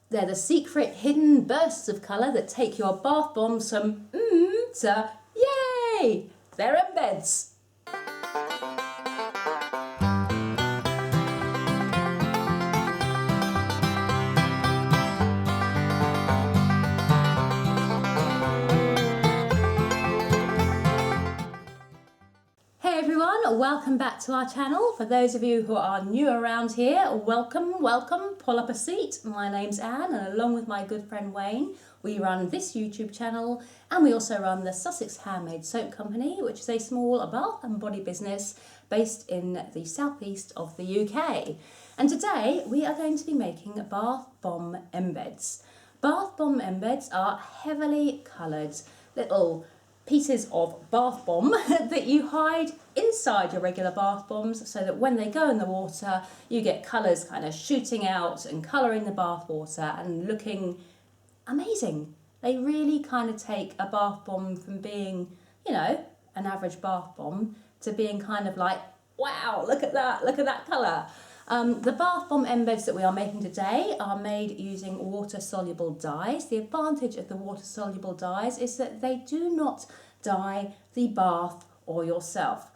They're the secret hidden bursts of colour that take your bath bombs from to yay! They're embeds. Hey everyone, welcome back to our channel. For those of you who are new around here, welcome, pull up a seat. My name's Anne, and along with my good friend Wayne, we run this YouTube channel, and we also run the Sussex Handmade Soap Company, which is a small bath and body business based in the southeast of the UK. And today we are going to be making bath bomb embeds. Bath bomb embeds are heavily coloured little pieces of bath bomb that you hide inside your regular bath bombs so that when they go in the water you get colours kind of shooting out and colouring the bath water and looking amazing. They really kind of take a bath bomb from being, you know, an average bath bomb to being kind of like, wow, look at that colour. The bath bomb embeds that we are making today are made using water-soluble dyes. The advantage of the water-soluble dyes is that they do not dye the bath or yourself.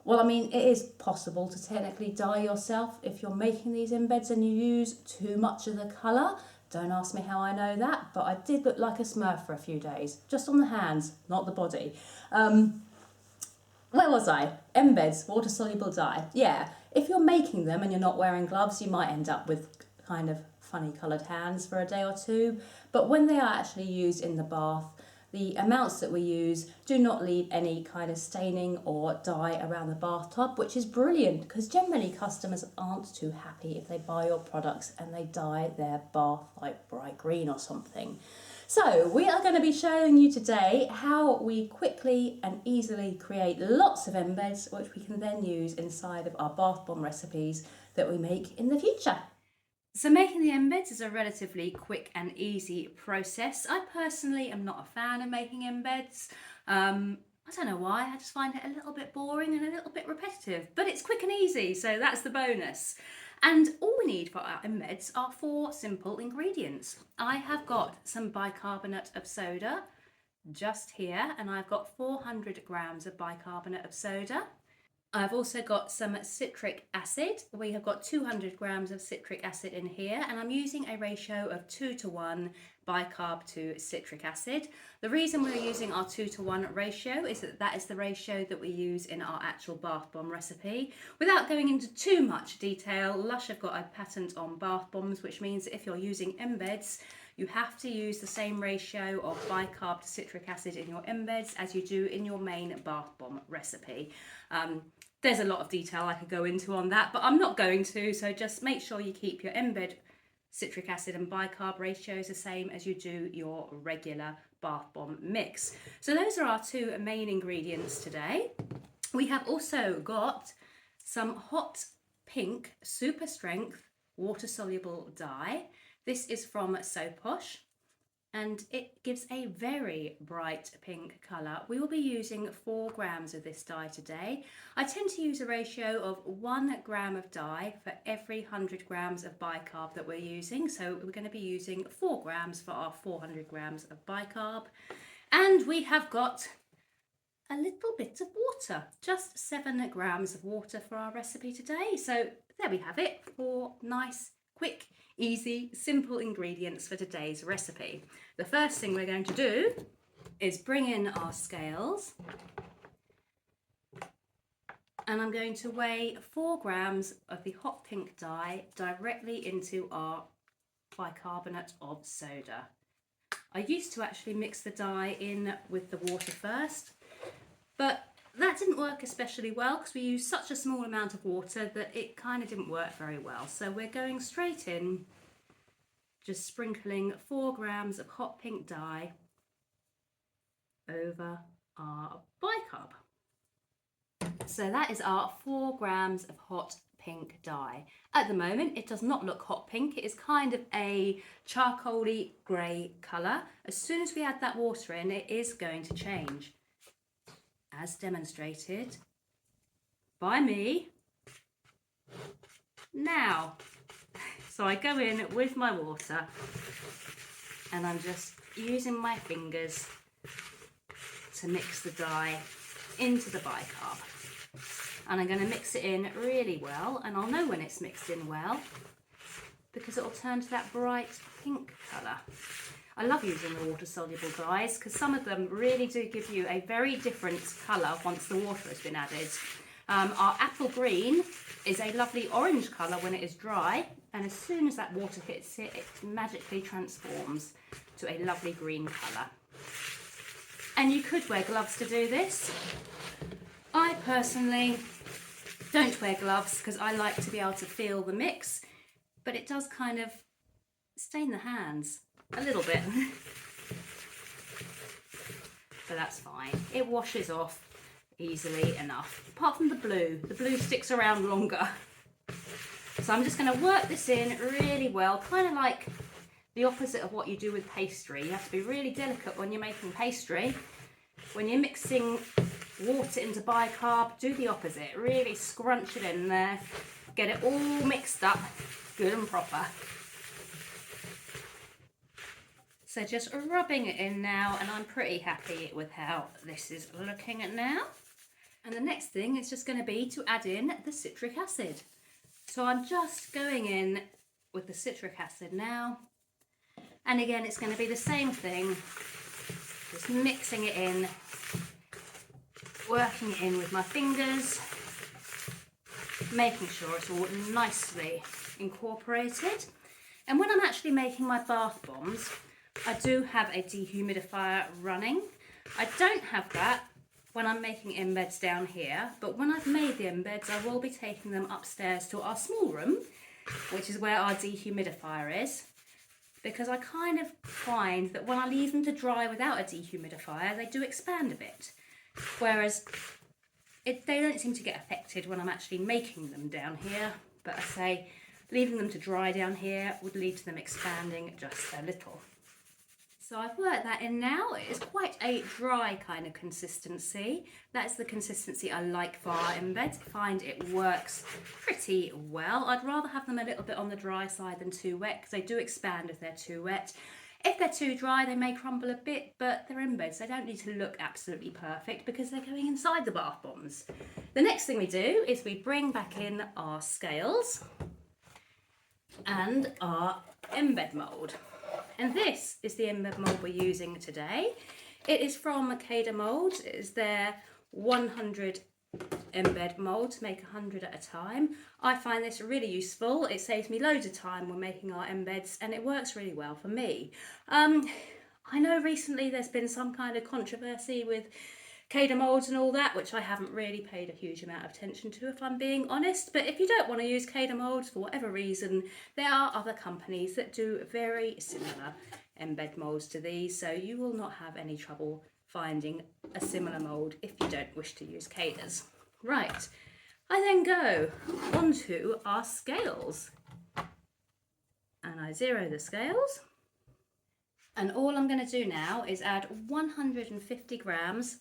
Well, I mean, it is possible to technically dye yourself if you're making these embeds and you use too much of the colour. Don't ask me how I know that, but I did look like a Smurf for a few days, just on the hands, not the body. Where was I? Embeds, water-soluble dye. Yeah, if you're making them and you're not wearing gloves, you might end up with kind of funny coloured hands for a day or two. But when they are actually used in the bath, the amounts that we use do not leave any kind of staining or dye around the bathtub, which is brilliant because generally customers aren't too happy if they buy your products and they dye their bath like bright green or something. So we are going to be showing you today how we quickly and easily create lots of embeds which we can then use inside of our bath bomb recipes that we make in the future. So making the embeds is a relatively quick and easy process. I personally am not a fan of making embeds. I don't know why, I just find it a little bit boring and a little bit repetitive, but it's quick and easy, so that's the bonus. And all we need for our embeds are 4 simple ingredients. I have got some bicarbonate of soda just here, and I've got 400 grams of bicarbonate of soda. I've also got some citric acid. We have got 200 grams of citric acid in here, and I'm using a ratio of 2:1 bicarb to citric acid. The reason we're using our 2:1 ratio is that is the ratio that we use in our actual bath bomb recipe. Without going into too much detail, Lush have got a patent on bath bombs, which means that if you're using embeds, you have to use the same ratio of bicarb to citric acid in your embeds as you do in your main bath bomb recipe. There's a lot of detail I could go into on that, but I'm not going to, so just make sure you keep your embed citric acid and bicarb ratios the same as you do your regular bath bomb mix. So those are our 2 main ingredients today. We have also got some hot pink super strength water soluble dye. This is from Soposh, and it gives a very bright pink colour. We will be using 4 grams of this dye today. I tend to use a ratio of 1 gram of dye for every 100 grams of bicarb that we're using. So we're going to be using 4 grams for our 400 grams of bicarb. And we have got a little bit of water, just 7 grams of water for our recipe today. So there we have it, 4 nice, quick, easy, simple ingredients for today's recipe. The first thing we're going to do is bring in our scales, and I'm going to weigh 4 grams of the hot pink dye directly into our bicarbonate of soda. I used to actually mix the dye in with the water first, but that didn't work especially well because we used such a small amount of water that it kind of didn't work very well. So we're going straight in, just sprinkling 4 grams of hot pink dye over our bicarb. So that is our 4 grams of hot pink dye. At the moment, it does not look hot pink. It is kind of a charcoaly grey colour. As soon as we add that water in, it is going to change, as demonstrated by me now. So I go in with my water and I'm just using my fingers to mix the dye into the bicarb. And I'm going to mix it in really well, and I'll know when it's mixed in well because it'll turn to that bright pink colour. I love using the water-soluble dyes because some of them really do give you a very different colour once the water has been added. Our apple green is a lovely orange colour when it is dry, and as soon as that water hits it, it magically transforms to a lovely green colour. And you could wear gloves to do this. I personally don't wear gloves because I like to be able to feel the mix, but it does kind of stain the hands a little bit. But that's fine. It washes off easily enough. Apart from the blue sticks around longer. So I'm just going to work this in really well, kind of like the opposite of what you do with pastry. You have to be really delicate when you're making pastry. When you're mixing water into bicarb, do the opposite. Really scrunch it in there, get it all mixed up, good and proper. So just rubbing it in now, and I'm pretty happy with how this is looking now. And the next thing is just going to be to add in the citric acid. So I'm just going in with the citric acid now. And again, it's going to be the same thing, just mixing it in, working it in with my fingers, making sure it's all nicely incorporated. And when I'm actually making my bath bombs, I do have a dehumidifier running. I don't have that when I'm making embeds down here, but when I've made the embeds, I will be taking them upstairs to our small room, which is where our dehumidifier is, because I kind of find that when I leave them to dry without a dehumidifier, they do expand a bit, whereas they don't seem to get affected when I'm actually making them down here. But I say, leaving them to dry down here would lead to them expanding just a little. So I've worked that in now. It is quite a dry kind of consistency. That's the consistency I like for our embeds. I find it works pretty well. I'd rather have them a little bit on the dry side than too wet, because they do expand if they're too wet. If they're too dry, they may crumble a bit, but they're embeds. They don't need to look absolutely perfect because they're going inside the bath bombs. The next thing we do is we bring back in our scales and our embed mould. And this is the embed mould we're using today. It is from Mould. It is their 100 embed mould to make 100 at a time. I find this really useful. It saves me loads of time when making our embeds, and it works really well for me. I know recently there's been some kind of controversy with moulds and all that, which I haven't really paid a huge amount of attention to, if I'm being honest. But if you don't want to use moulds for whatever reason, there are other companies that do very similar embed moulds to these, so you will not have any trouble finding a similar mould if you don't wish to use Caders. Right, I then go onto our scales, and I zero the scales, and all I'm going to do now is add 150 grams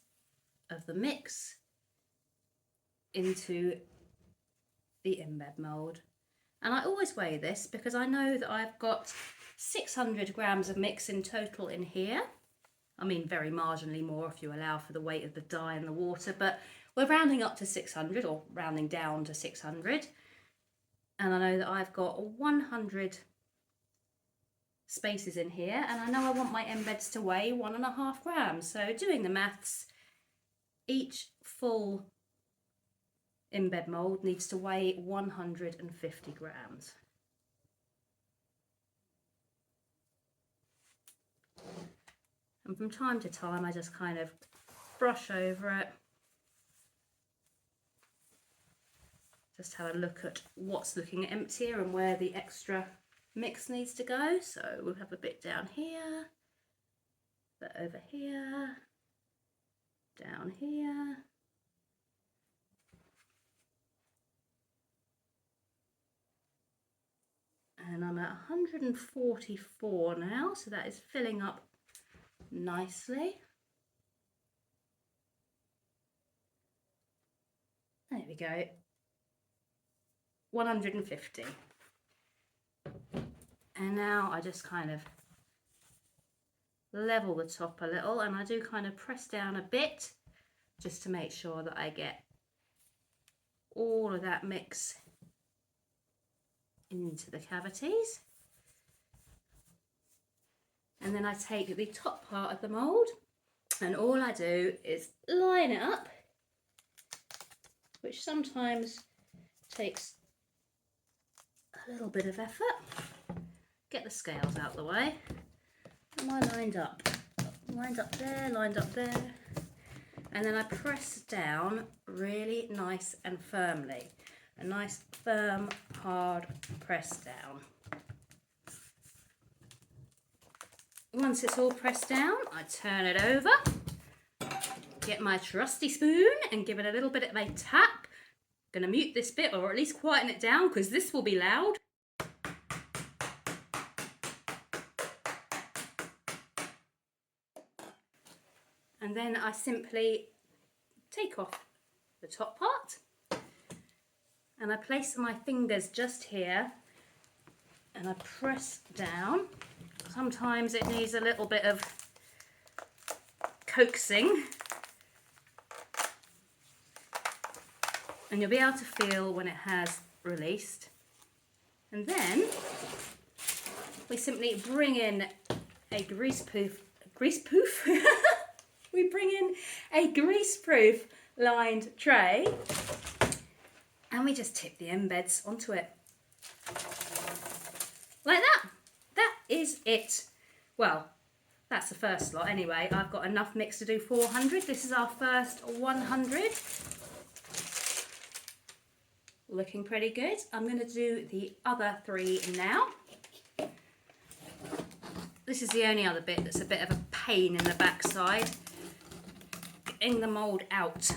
of the mix into the embed mould. And I always weigh this because I know that I've got 600 grams of mix in total in here. I mean, very marginally more if you allow for the weight of the dye and the water, but we're rounding up to 600, or rounding down to 600. And I know that I've got 100 spaces in here, and I know I want my embeds to weigh 1.5 grams. So doing the maths, each full embed mould needs to weigh 150 grams. And from time to time I just kind of brush over it. Just have a look at what's looking emptier and where the extra mix needs to go. So we'll have a bit down here, a bit over here, down here. And I'm at 144 now, so that is filling up nicely. There we go. 150. And now I just kind of level the top a little, and I do kind of press down a bit just to make sure that I get all of that mix into the cavities. And then I take the top part of the mould, and all I do is line it up, which sometimes takes a little bit of effort. Get the scales out the way. Am I lined up? Lined up there, lined up there. And then I press down really nice and firmly. A nice firm, hard press down. Once it's all pressed down, I turn it over, get my trusty spoon and give it a little bit of a tap. Gonna mute this bit, or at least quieten it down, because this will be loud. And then I simply take off the top part, and I place my fingers just here, and I press down. Sometimes it needs a little bit of coaxing, and you'll be able to feel when it has released. And then we simply bring in a greaseproof we bring in a greaseproof lined tray, and we just tip the embeds onto it like that. That is it. Well, that's the first lot anyway. I've got enough mix to do 400. This is our first 100. Looking pretty good. I'm going to do the other 3 now. This is the only other bit that's a bit of a pain in the backside. Getting the mould out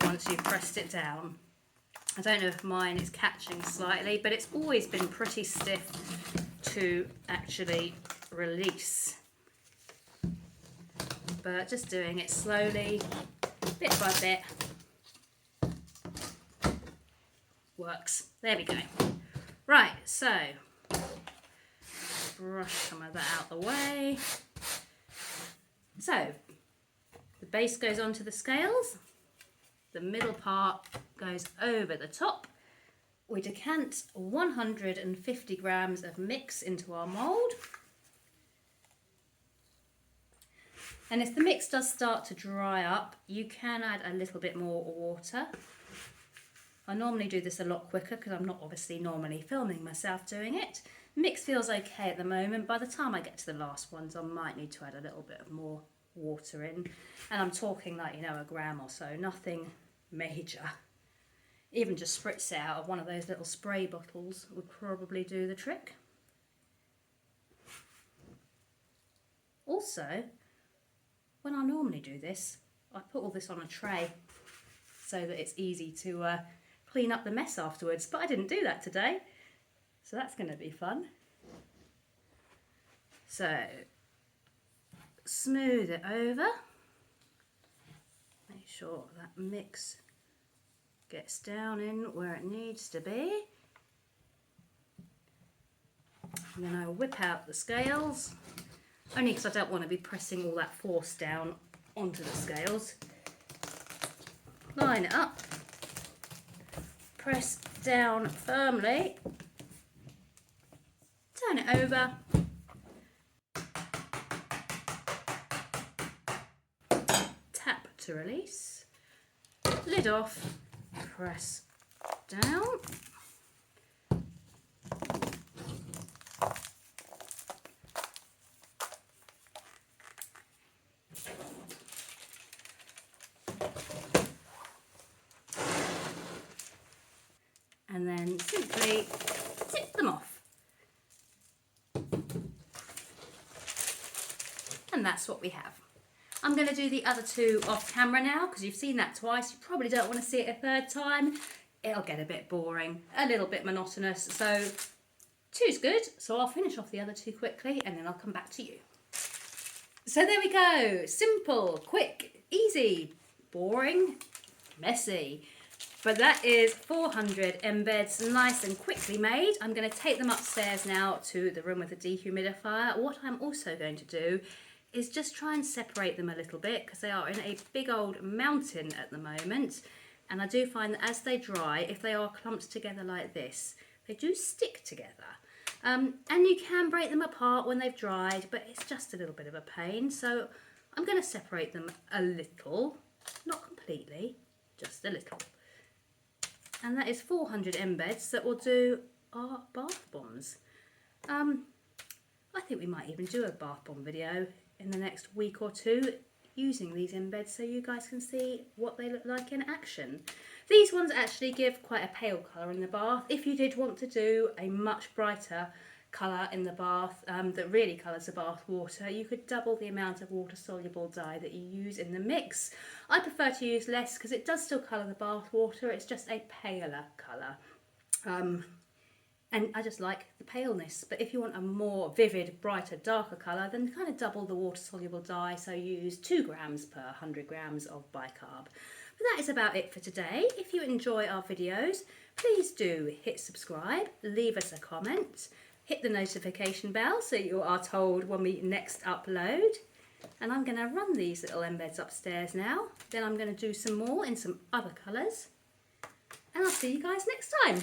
once you've pressed it down. I don't know if mine is catching slightly, but it's always been pretty stiff to actually release. But just doing it slowly, bit by bit, works. There we go. Right, so brush some of that out the way. So the base goes onto the scales, the middle part goes over the top. We decant 150 grams of mix into our mould. And if the mix does start to dry up, you can add a little bit more water. I normally do this a lot quicker because I'm not obviously normally filming myself doing it. Mix feels okay at the moment. By the time I get to the last ones, I might need to add a little bit of more water in. And I'm talking like, a gram or so, nothing major. Even just spritz it out of one of those little spray bottles would probably do the trick. Also, when I normally do this, I put all this on a tray so that it's easy to clean up the mess afterwards, but I didn't do that today, so that's going to be fun. So, smooth it over, make sure that mix gets down in where it needs to be. And then I whip out the scales, only because I don't want to be pressing all that force down onto the scales. Line it up, press down firmly, turn it over, tap to release, lid off, press down, and then simply tip them off. And that's what we have. I'm going to do the other 2 off camera now because you've seen that twice. You probably don't want to see it a third time. It'll get a bit boring, a little bit monotonous. So 2's good. So I'll finish off the other 2 quickly and then I'll come back to you. So there we go. Simple, quick, easy, boring, messy. But that is 400 embeds, nice and quickly made. I'm going to take them upstairs now to the room with the dehumidifier. What I'm also going to do is just try and separate them a little bit because they are in a big old mountain at the moment. And I do find that as they dry, if they are clumped together like this, they do stick together. And you can break them apart when they've dried, but it's just a little bit of a pain. So I'm going to separate them a little, not completely, just a little. And that is 400 embeds that will do our bath bombs. I think we might even do a bath bomb video in the next week or two using these embeds so you guys can see what they look like in action. These ones actually give quite a pale colour in the bath. If you did want to do a much brighter colour in the bath that really colours the bath water, you could double the amount of water soluble dye that you use in the mix. I prefer to use less because it does still colour the bath water, it's just a paler colour. And I just like the paleness, but if you want a more vivid, brighter, darker colour, then kind of double the water soluble dye, so use 2 grams per 100 grams of bicarb. But that is about it for today. If you enjoy our videos, please do hit subscribe, leave us a comment, hit the notification bell so you are told when we next upload. And I'm going to run these little embeds upstairs now. Then I'm going to do some more in some other colours. And I'll see you guys next time.